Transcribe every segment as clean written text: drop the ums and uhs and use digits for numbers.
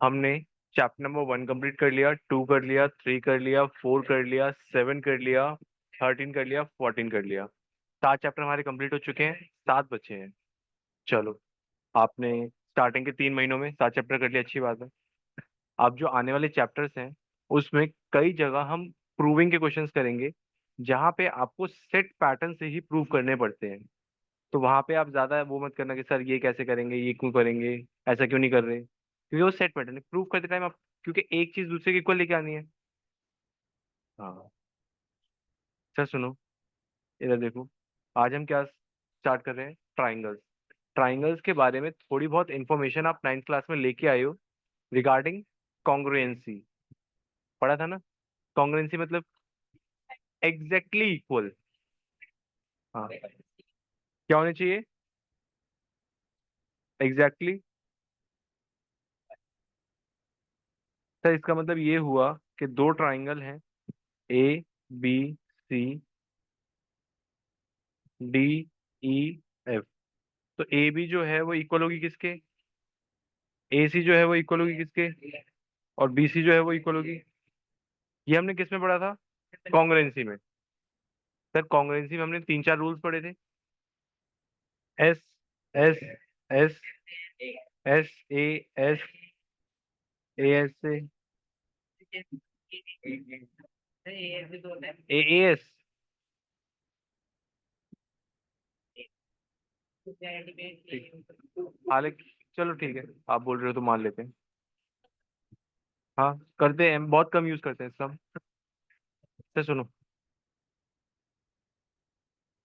हमने chapter number 1 complete कर लिया, 2 कर लिया, 3 कर लिया, 4 कर लिया, 7 कर लिया, 13 कर लिया, 14 कर लिया। 7 चैप्टर हमारे कंप्लीट हो चुके हैं, 7 बचे हैं। चलो, आपने स्टार्टिंग के 3 महीनों में 7 चैप्टर कर लिए, अच्छी बात है। अब जो आने वाले चैप्टर्स हैं उसमें कई जगह हम प्रूविंग के क्वेश्चंस करेंगे, जहाँ पे आपको सेट पैटर्न से ही प्रूव करने पड़ते हैं। तो वहां पे आप ज्यादा वो मत करना कि सर ये कैसे करेंगे, ये क्यों करेंगे, ऐसा क्यों नहीं कर रहे, क्योंकि वो सेट पैटर्न है प्रूव करते टाइम आप, क्योंकि एक चीज दूसरे के इक्वल लेके आनी है। हाँ। सर सुनो, इधर देखो। आज हम क्या स्टार्ट कर रहे हैं? ट्राइंगल्स। ट्राइंगल्स के बारे में थोड़ी बहुत इंफॉर्मेशन आप 9th क्लास में लेके आए हो, रिगार्डिंग कॉन्ग्रुएंसी। पढ़ा था ना? कॉन्ग्रुएंसी मतलब एग्जैक्टली इक्वल। हाँ, क्या होने चाहिए? एग्जैक्टली। सर इसका मतलब ये हुआ कि दो ट्राइंगल हैं, A B C D E F. तो ए बी जो है वो इक्वल होगी किसके? ए सी जो है वो इक्वल होगी किसके? और बी सी जो है वो इक्वल होगी। ये हमने किस में पढ़ा था? कॉन्ग्रुएंसी में। सर कॉन्ग्रुएंसी में हमने 3 4 रूल्स पढ़े थे। S S S S A S A S से ए एस। हालांकि चलो ठीक है, आप बोल रहे हो तो मान लेते हैं। हाँ करते हैं, बहुत कम यूज करते हैं इसका हम। तो सुनो,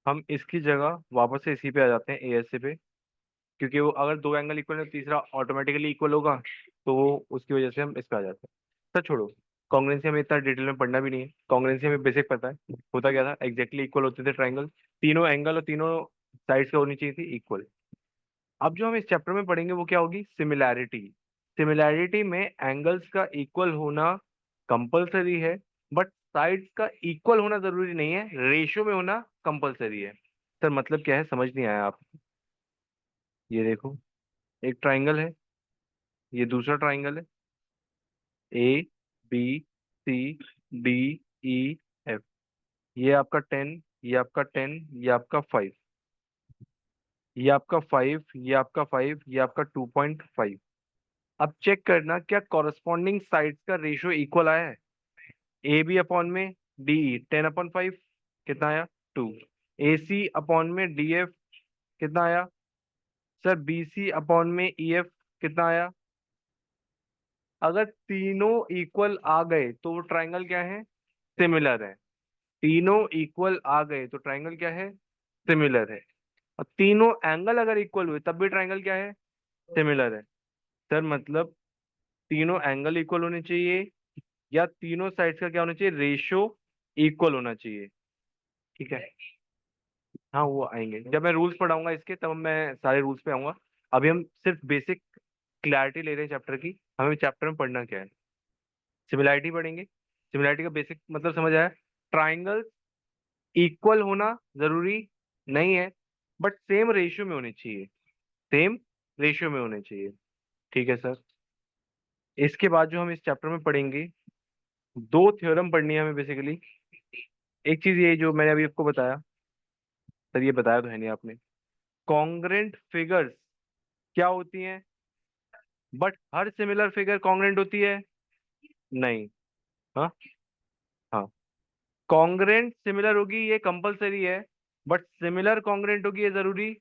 हम इसकी जगह वापस से इसी पे आ जाते हैं, ए एस पे। क्योंकि वो अगर दो एंगल इक्वल है तो तीसरा ऑटोमेटिकली इक्वल होगा, तो वो उसकी वजह से हम इस पे आ जाते हैं। सर छोड़ो, कॉन्ग्रुएंसी हमें इतना डिटेल में पढ़ना भी नहीं है। कॉन्ग्रुएंसी हमें बेसिक पता है। होता क्या था, एग्जैक्टली इक्वल होते थे ट्राइंगल। तीनों एंगल और तीनों साइड्स का होनी चाहिए थी इक्वल। अब जो हम इस चैप्टर में पढ़ेंगे वो क्या होगी? सिमिलैरिटी। सिमिलैरिटी में एंगल्स का इक्वल होना कंपलसरी है, बट साइड्स का इक्वल होना जरूरी नहीं है, रेशियो में होना कंपलसरी है। सर मतलब क्या है, समझ नहीं आया आप? ये देखो, एक ट्राइंगल है, ये दूसरा ट्राइंगल है, A B C D E F. ये आपका 10, ये आपका 10, ये आपका 5, ये आपका 5, ये आपका 5, ये आपका 2.5। अब चेक करना क्या कॉरस्पॉन्डिंग साइड्स का रेशियो इक्वल आया है। ए बी अपॉन में डी ई 10/5 कितना आया? 2। ए सी अपॉन में डी एफ कितना आया? सर बी सी अपॉन में ई एफ कितना आया? अगर तीनों इक्वल आ गए तो वो ट्राइंगल क्या है? सिमिलर है। तीनों इक्वल आ गए तो ट्राइंगल क्या है? सिमिलर है। और तीनों एंगल अगर इक्वल हुए तब भी ट्राइंगल क्या है? सिमिलर है। सर मतलब तीनों एंगल इक्वल होने चाहिए, या तीनों साइड्स का क्या होना चाहिए? रेशियो इक्वल होना चाहिए। ठीक है। हाँ वो आएंगे जब मैं रूल्स पढ़ाऊंगा इसके, तब मैं सारे रूल्स पे आऊंगा। अभी हम सिर्फ बेसिक क्लैरिटी ले रहे हैं चैप्टर की, हमें चैप्टर में पढ़ना क्या है। सिमिलैरिटी पढ़ेंगे। सिमिलैरिटी का बेसिक मतलब समझ आया? ट्राइंगल इक्वल होना जरूरी नहीं है, बट सेम रेशियो में होने चाहिए। सेम रेशियो में होने चाहिए। ठीक है सर। इसके बाद जो हम इस चैप्टर में पढ़ेंगे, दो थ्योरम पढ़नी है हमें बेसिकली। एक चीज ये जो मैंने अभी आपको बताया, सर ये बताया तो है नहीं आपने, कॉन्ग्रेंट फिगर्स क्या होती हैं, but her similar figure congruent होती है? नहीं। हाँ। हाँ, कॉन्ग्रेंट सिमिलर होगी ये कंपलसरी है, बट सिमिलर कॉन्ग्रेंट होगी ये जरूरी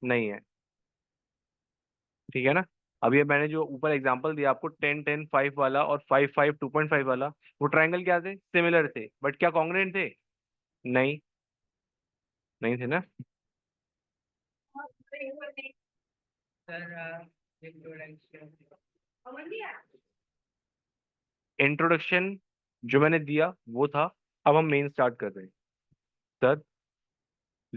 नहीं है। ठीक है ना? अब ये मैंने जो ऊपर एग्जांपल दिया आपको, 10 10 5 वाला और 5 5 2.5 वाला, वो ट्राइंगल क्या थे? सिमिलर थे, बट क्या कॉन्ग्रेंट थे? नहीं, नहीं थे ना। इंट्रोडक्शन जो मैंने दिया वो था। अब हम मेन स्टार्ट कर रहे हैं। सर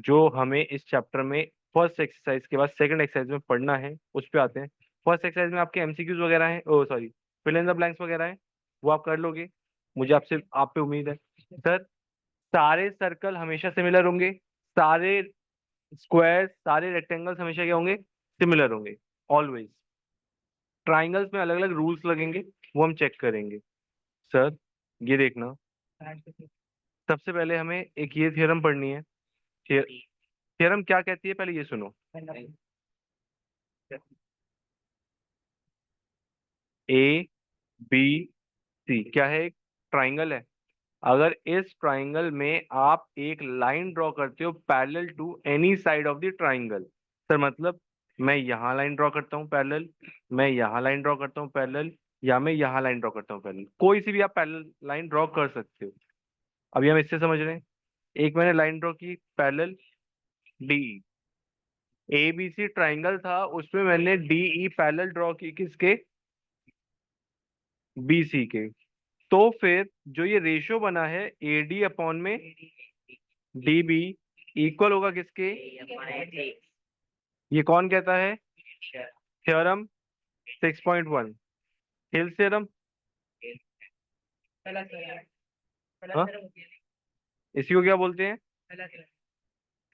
जो हमें इस चैप्टर में फर्स्ट एक्सरसाइज के बाद सेकंड एक्सरसाइज में पढ़ना है उस पे आते हैं। फर्स्ट एक्सरसाइज में आपके एमसीक्यूज वगैरह हैं, oh sorry, fill in the blanks वगैरह हैं, वो आप कर लोगे, मुझे आपसे आप पे उम्मीद है। सर सारे सर्कल हमेशा सिमिलर होंगे, सारे स्क्वायर सारे रेक्टेंगल्स हमेशा क्या होंगे? सिमिलर होंगे, ऑलवेज। ट्राइंगल्स में अलग अलग रूल्स लगेंगे, वो हम चेक करेंगे। सर ये देखना, सबसे पहले हमें एक ये थ्योरम पढ़नी है। थ्योरम क्या कहती है, पहले ये सुनो। ए बी सी क्या है, एक ट्राइंगल है। अगर इस ट्राइंगल में आप एक लाइन ड्रॉ करते हो parallel to any side of the triangle, sir मतलब मैं यहाँ लाइन ड्रॉ करता हूँ पैरेलल, मैं यहाँ लाइन ड्रॉ करता हूँ पैरेलल, या मैं यहाँ लाइन ड्रॉ करता हूँ पैरेलल, कोई सी भी आप पैरेलल लाइन ड्रॉ कर सकते हो। अभी हम इससे समझ रहे हैं। एक मैंने लाइन ड्रॉ की parallel D, A B C triangle था, उसमें मैंने डी ई पैरेलल ड्रॉ की, किसके, बी सी के। तो फिर जो ये रेशियो बना है ए डी अपॉन में डी बी इक्वल होगा किसके, ये कौन कहता है, थ्योरम 6.1, हिल्स थ्योरम। हाँ, इसी को क्या बोलते हैं,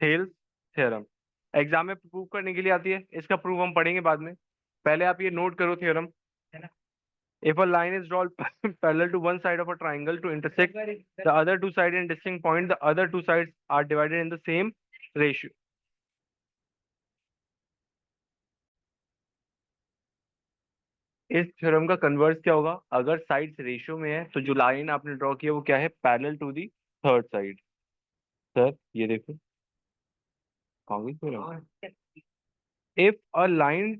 हिल्स थ्योरम। एग्जाम में प्रूव करने के लिए आती है, इसका प्रूफ हम पढ़ेंगे बाद में। पहले आप ये नोट करो theorem. If a line is drawn parallel to one side of a triangle to intersect the other two sides in distinct point, the other two sides are divided in the same ratio. इस theorem का converse क्या होगा, अगर sides ratio में है तो जो line आपने ड्रॉ किया वो क्या है, parallel to the third side. Sir ये देखो, कहाँ गई theorem. If a line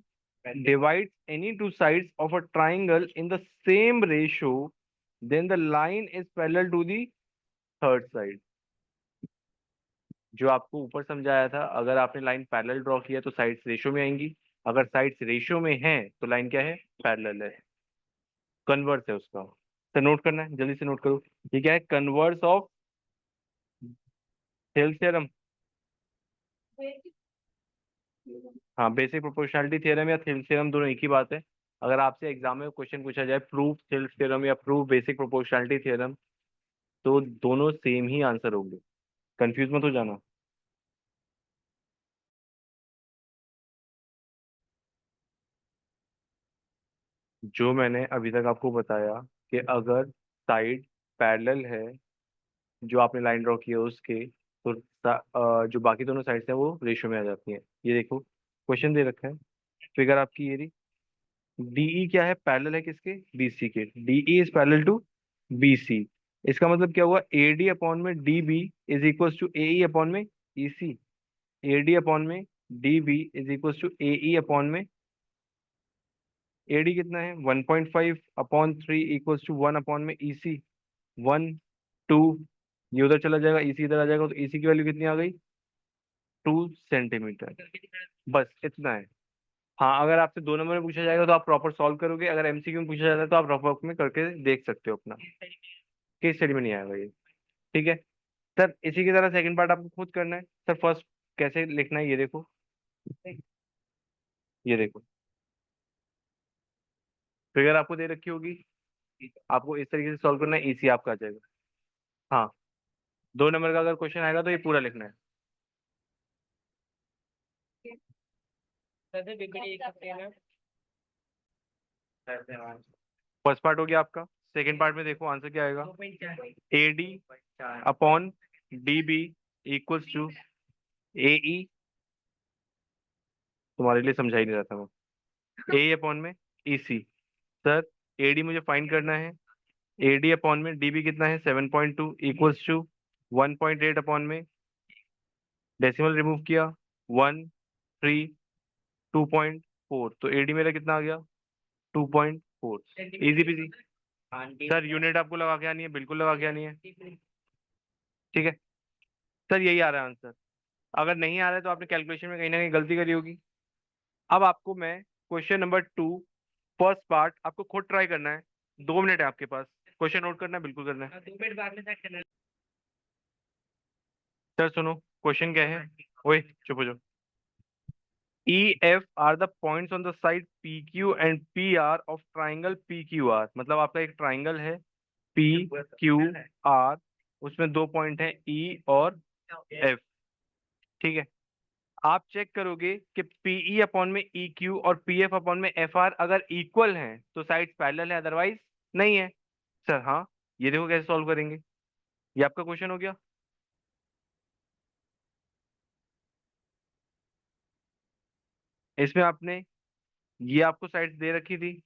divides any two sides of a triangle in the same ratio, then the line is parallel to the third side. जो आपको ऊपर समझाया था, अगर आपने लाइन पैरेलल ड्रॉ किया तो साइड्स रेशियो में आएंगी, अगर साइड्स रेशियो में हैं तो लाइन क्या है, पैरेलल है, कन्वर्स है उसका। तो नोट करना है, जल्दी से नोट करो। ये क्या है, कन्वर्स ऑफ हेल्स थ्योरम। हाँ, बेसिक प्रोपोर्शनैलिटी थ्योरम या थेल्स थ्योरम दोनों एक ही बात है। अगर आपसे एग्जाम में क्वेश्चन पूछा जाए प्रूफ थेल्स थ्योरम या प्रूफ बेसिक प्रोपोर्शनैलिटी थ्योरम, तो दोनों सेम ही आंसर होंगे, कंफ्यूज मत हो जाना। जो मैंने अभी तक आपको बताया कि अगर साइड पैरेलल है, जो आपने लाइन ड्रॉ की है उसके, तो जो बाकी दोनों साइड्स हैं वो रेशियो में आ जाती हैं। ये देखो क्वेश्चन दे रखा है, फिगर आपकी ये रही। डीई क्या है, पैरेलल है किसके, बीसी के। DE is parallel to BC. इसका मतलब क्या हुआ, ए डी अपॉन में D B is equal to A E upon में E C. A D upon में D B is equal to A E upon में, ए डी कितना है 1.5 अपॉन 3 इक्वल्स टू 1 अपॉन में ई सी, 1 2, ये उधर चला जाएगा, ई सी इधर आ जाएगा, तो ई सी की वैल्यू कितनी आ गई, 2 सेंटीमीटर। बस इतना है। हाँ, अगर आपसे 2 नंबर में पूछा जाएगा तो आप प्रॉपर सॉल्व करोगे, अगर एमसीक्यू में पूछा जाता है तो आप रफ में करके देख सकते हो अपना, केस स्टडी में नहीं आएगा ये। ठीक है सर, इसी की तरह सेकंड पार्ट आपको खुद करना है। सर फर्स्ट कैसे लिखना है, ये देखो, ये देखो फिगर आपको दे रखी होगी, आपको इस तरीके से सॉल्व करना है, इसी आपका आ जाएगा। हाँ, 2 नंबर का अगर क्वेश्चन आएगा तो ये पूरा लिखना है। फर्स्ट पार्ट हो गया आपका, सेकंड पार्ट में देखो आंसर क्या आएगा, A D upon D B equals to A E, तुम्हारे लिए समझा ही नहीं रहा था मैं, ए अपॉन में E C. Sir A D मुझे फाइंड करना है, ए डी अपॉन में डी बी कितना है 7.2 इक्वल्स टू 1.8 अपॉन में, डेसिमल रिमूव किया, 1 3 2.4, तो ए डी मेरा कितना आ गया 2.4। Easy PG. सर यूनिट आपको लगा के आनी है, बिल्कुल लगा के आनी है। ठीक है सर, यही आ रहा है आंसर। अगर नहीं आ रहा है तो आपने कैलकुलेशन में कहीं ना कहीं गलती करी होगी। अब आपको मैं क्वेश्चन नंबर 2 फर्स्ट पार्ट आपको खुद ट्राई करना है, 2 मिनट है आपके पास, क्वेश्चन नोट करना है, बिल्कुल करना है। 2 मिनट बाद में चेक करना है। सर सुनो क्वेश्चन क्या है, ओए चुप हो जाओ। E F are the points on the side PQ and PR of triangle PQR। मतलब आपका एक ट्राइंगल है PQR, उसमें 2 पॉइंट हैं E और F। ठीक है, आप चेक करोगे कि पीई अपॉन में ई क्यू और पीएफ अपॉन में एफ आर अगर इक्वल हैं तो साइड्स पैरेलल है, अदरवाइज नहीं है। सर हाँ, ये देखो कैसे सॉल्व करेंगे। ये आपका क्वेश्चन हो गया। इसमें आपने, ये आपको साइड्स दे रखी थी,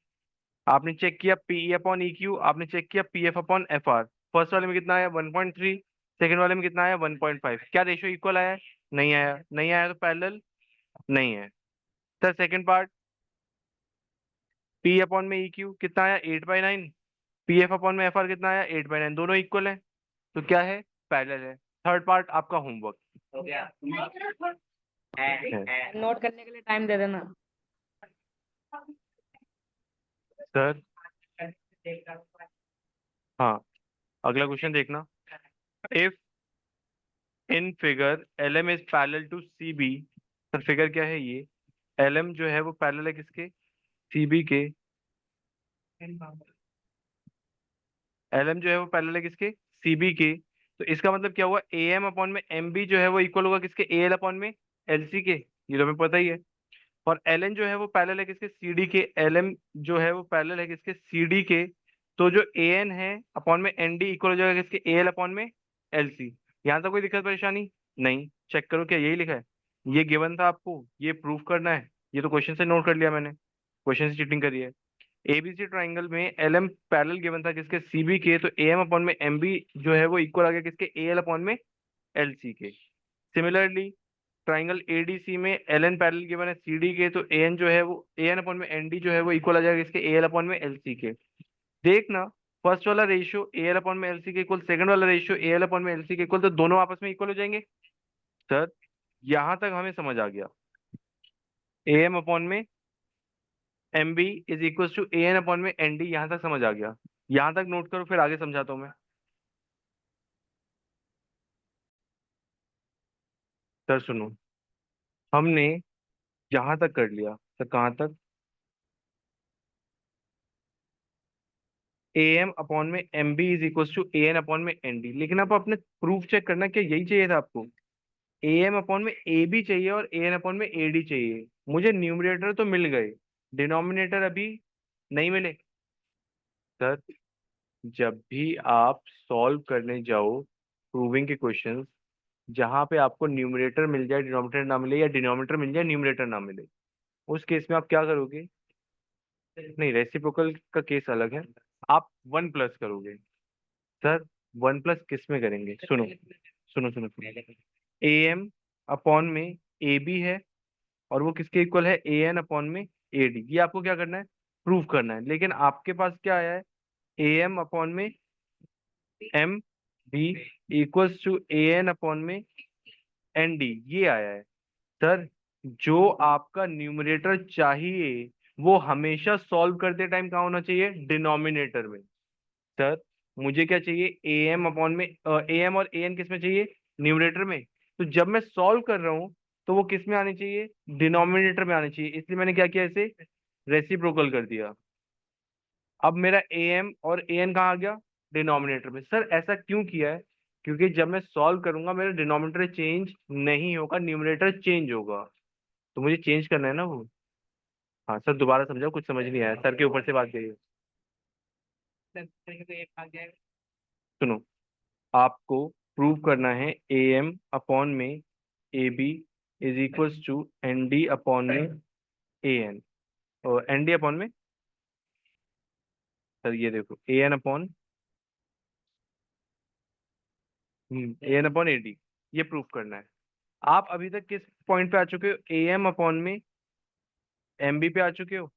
आपने चेक किया पीई अपॉन ई क्यू, आपने चेक किया PF upon F R. First वाले में कितना आया 1.3, सेकंड वाले में कितना आया 1.5। क्या रेशियो इक्वल आया है? नहीं आया, नहीं आया तो पैरेलल नहीं है। Sir second part, P upon में ई क्यू कितना आया 8/9, पीएफ अपॉन में एफ आर कितना आया 8/9, दोनों इक्वल है तो क्या है, पैरेलल है। थर्ड पार्ट आपका होमवर्क हो गया। है। नोट करने के लिए टाइम दे देना। सर हाँ, अगला क्वेश्चन देखना। If in figure L M is parallel to C B. Sir figure क्या है ये, एल एम जो है वो पैरेलल है किसके, सी बी के। एल एम जो है वो पैरेलल है किसके, सी बी के। तो इसका मतलब क्या हुआ, ए एम अपॉन में एम बी जो है वो इक्वल होगा किसके, ए एल अपॉन में एल सी के। ये तो हमें पता ही है। और एल एन जो है वो पैरेलल है किसके, सी डी के। एल एम जो है वो पैरेलल है किसके, सी डी के। तो जो ए एन है अपॉन में एन डी इक्वल हो जाएगा किसके, ए एल अपॉन में एल सी। यहाँ तक कोई दिक्कत परेशानी नहीं? चेक करो क्या यही लिखा है, ये गिवन था आपको, ये प्रूफ करना है। ये तो क्वेश्चन से नोट कर लिया मैंने, क्वेश्चन से चीटिंग करी है। एबीसी ट्राइंगल में एल एम पैरेलल गिवन था किसके, सीबी के। तो ए एम अपॉन में एम बी जो है वो इक्वल आ गया किसके, ए एल अपॉन में एल सी के। सिमिलरली ट्राइंगल एडीसी में एल एन पैरेलल गिवन है सी डी के। तो ए एन जो है वो, ए एन अपॉन में एन डी जो है वो इक्वल आ जाएगा किसके, ए एल अपॉन में एल सी के। देखना, फर्स्ट वाला रेशियो ए एल अपॉन में एल सी के इक्वल, सेकंड वाला रेशियो ए एल अपॉन में एल सी के इक्वल, तो दोनों आपस में इक्वल हो जाएंगे। सर यहां तक हमें समझ आ गया, ए एम अपॉन में M B is equal to A N upon में एन डी, यहां तक समझ आ गया। यहां तक नोट करो, फिर आगे समझाता हूं मैं। सर सुनो, हमने यहां तक कर लिया। सर कहाँ तक, ए एम अपॉन में M B is equal to A N upon में एन डी। लेकिन आप अपने प्रूफ चेक करना, क्या यही चाहिए था आपको, ए एम अपॉन में ए बी चाहिए और ए एन अपॉन में ए डी चाहिए। मुझे न्यूमरेटर तो मिल गए, डिनोमिनेटर अभी नहीं मिले। सर जब भी आप सॉल्व करने जाओ प्रूविंग के क्वेश्चंस, जहां पे आपको न्यूमरेटर मिल जाए डिनोमिनेटर ना मिले, या डिनोमिनेटर मिल जाए न्यूमरेटर ना मिले, उस केस में आप क्या करोगे, नहीं रेसिप्रोकल का केस अलग है, आप वन प्लस करोगे। सर वन प्लस किस में करेंगे, सुनो सुनो सुनो सुनो, ए एम अपॉन में ए बी है और वो किसके इक्वल है, ए एन अपॉन में ए डी। ये आपको क्या करना है, प्रूव करना है। लेकिन आपके पास क्या आया है, ए एम अपॉन में M B equals to A N upon में एन डी, ये आया है। सर जो आपका न्यूमरेटर चाहिए वो हमेशा सॉल्व करते टाइम कहाँ होना चाहिए, डिनोमिनेटर में। सर मुझे क्या चाहिए, ए एम अपॉन में ए एम और ए एन किस में चाहिए, न्यूमरेटर में। तो जब मैं सॉल्व कर रहा हूँ तो वो किस में आनी चाहिए, डिनोमिनेटर में आनी चाहिए। इसलिए मैंने क्या किया, इसे रेसिप्रोकल कर दिया। अब मेरा ए एम और ए एन कहाँ आ गया, डिनोमिनेटर में। सर ऐसा क्यों किया है, क्योंकि जब मैं सॉल्व करूंगा मेरा डिनोमिनेटर चेंज नहीं होगा, न्यूमरेटर चेंज होगा। तो मुझे चेंज करना है ना वो। हाँ सर दोबारा समझाओ, कुछ समझ नहीं आया, सर के ऊपर से बात करिए। सुनो, आपको प्रूव करना है ए एम अपॉन में A B is equals to N D upon में ए एन, और एन डी अपॉन में, सर ये देखो A N upon, A N upon A D, ये प्रूव करना है। आप अभी तक किस पॉइंट पे आ चुके हो, ए एम अपॉन में एम बी पे आ चुके हो,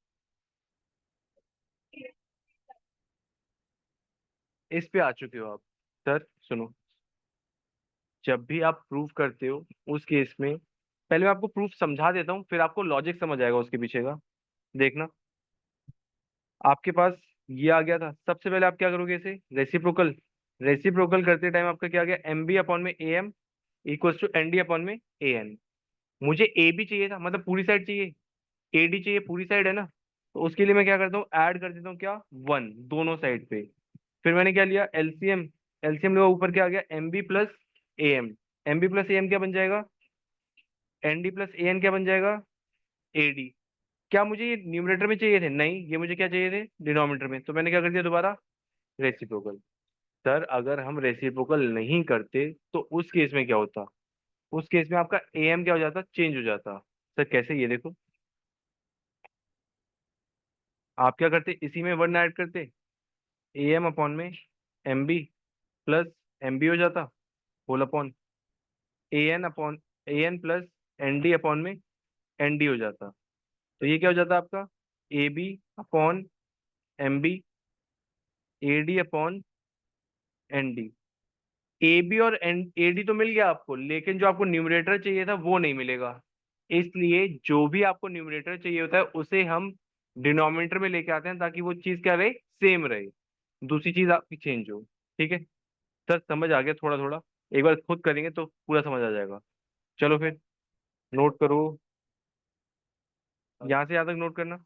इस पे आ चुके हो आप। सर सुनो, जब भी आप प्रूव करते हो उस केस में, पहले मैं आपको प्रूफ समझा देता हूँ, फिर आपको लॉजिक समझ आएगा उसके पीछे का। देखना, आपके पास ये आ गया था, सबसे पहले आप क्या करोगे, इसे रेसिप्रोकल, रेसिप्रोकल करते टाइम आपका क्या आ गया, एम बी अपॉन में A M equals to N D upon में ए एन। मुझे ए बी चाहिए था, मतलब पूरी साइड चाहिए, ए डी चाहिए पूरी साइड है ना। तो उसके लिए मैं क्या करता हूँ, ऐड कर देता हूँ क्या, वन दोनों साइड पे। फिर मैंने क्या लिया, एलसीएम, एलसीएम लिया, ऊपर क्या आ गया, M B plus A M. M B plus A M क्या बन जाएगा, N D plus A N क्या बन जाएगा, ए डी। क्या मुझे ये न्यूमरेटर में चाहिए थे? नहीं, ये मुझे क्या चाहिए थे, डिनोमिनेटर में। तो मैंने क्या कर दिया दोबारा, रेसिप्रोकल। सर अगर हम रेसिप्रोकल नहीं करते तो उस केस में क्या होता, उस केस में आपका ए एम क्या हो जाता, चेंज हो जाता। सर कैसे, ये देखो, आप क्या करते, इसी में वन ऐड करते, ए एम अपॉन में M B plus M B हो जाता, whole upon A N upon A N plus N D upon में एन डी हो जाता। तो ये क्या हो जाता आपका, A B upon M B, A D upon N D. A B और एन ए डी तो मिल गया आपको, लेकिन जो आपको न्यूमरेटर चाहिए था वो नहीं मिलेगा। इसलिए जो भी आपको न्यूमरेटर चाहिए होता है उसे हम डिनोमिनेटर में लेके आते हैं, ताकि वो चीज क्या रहे, सेम रहे, दूसरी चीज आपकी चेंज हो। ठीक है सर, समझ आ गया थोड़ा थोड़ा, एक बार खुद करेंगे तो पूरा समझ आ जाएगा। चलो फिर, नोट करो, यहाँ से यहाँ तक नोट करना।